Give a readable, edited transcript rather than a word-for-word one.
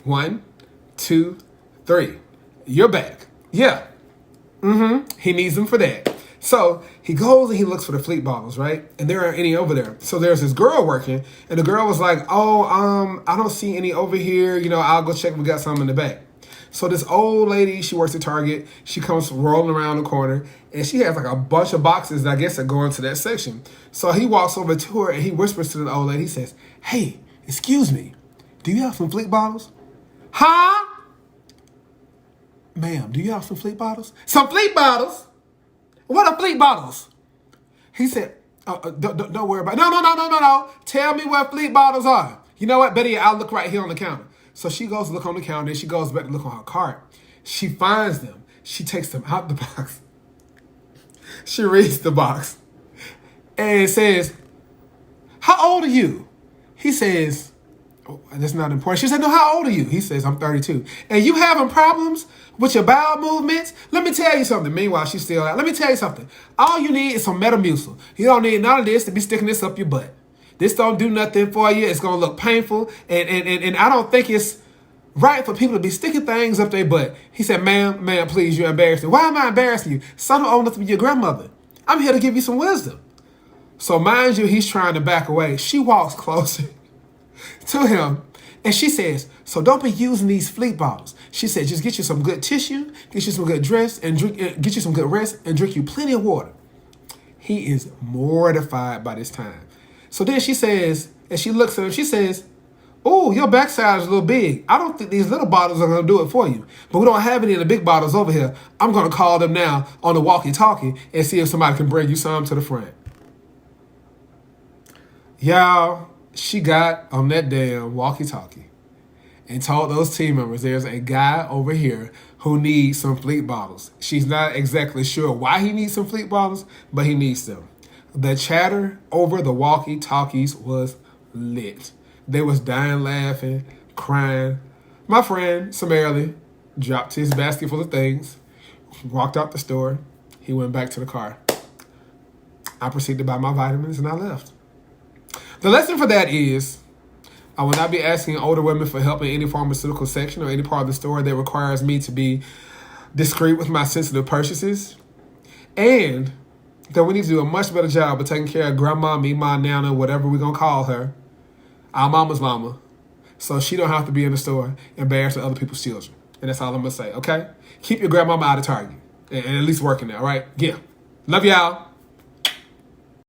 1, 2, 3. You're back. Yeah. He needs them for that. So he goes and he looks for the fleet bottles, right? And there aren't any over there. So there's this girl working, and the girl was like, oh, I don't see any over here. You know, I'll go check if we got some in the back. So this old lady, she works at Target. She comes rolling around the corner, and she has like a bunch of boxes, I guess, that go into that section. So he walks over to her, and he whispers to the old lady. He says, hey, excuse me, do you have some fleet bottles? Huh? Ma'am, do you have some fleet bottles? Some fleet bottles? What are fleet bottles? He said, don't worry about it. No. Tell me what fleet bottles are. You know what? Betty, I'll look right here on the counter. So she goes to look on the counter, and she goes back to look on her cart. She finds them. She takes them out the box. She reads the box. And it says, how old are you? He says, oh, that's not important. She said, no, how old are you? He says, I'm 32. And you having problems with your bowel movements? Let me tell you something. Meanwhile, she's still out. Let me tell you something. All you need is some Metamucil. You don't need none of this to be sticking this up your butt. This don't do nothing for you. It's going to look painful. And I don't think it's right for people to be sticking things up their butt. He said, ma'am, please, you're embarrassing. Why am I embarrassing you? Son don't own nothing to your grandmother. I'm here to give you some wisdom. So mind you, he's trying to back away. She walks closer to him, and she says, so don't be using these fleet bottles. She said, just get you some good tissue, get you some good rest, and get you some good rest, and drink you plenty of water. He is mortified by this time. So then she says, and she looks at him, she says, oh, your backside is a little big. I don't think these little bottles are going to do it for you. But we don't have any of the big bottles over here. I'm going to call them now on the walkie-talkie and see if somebody can bring you some to the front. Y'all, she got on that damn walkie-talkie and told those team members there's a guy over here who needs some fleet bottles. She's not exactly sure why he needs some fleet bottles, but he needs them. The chatter over the walkie-talkies was lit. They was dying laughing, crying. My friend, summarily, dropped his basket full of things, walked out the store. He went back to the car. I proceeded to buy my vitamins, and I left. The lesson for that is, I will not be asking older women for help in any pharmaceutical section or any part of the store that requires me to be discreet with my sensitive purchases. And that we need to do a much better job of taking care of grandma, Mima, Nana, whatever we're going to call her, our mama's mama, so she don't have to be in the store embarrassing other people's children. And that's all I'm going to say, okay? Keep your grandmama out of Target, and at least working there, all right? Yeah. Love y'all.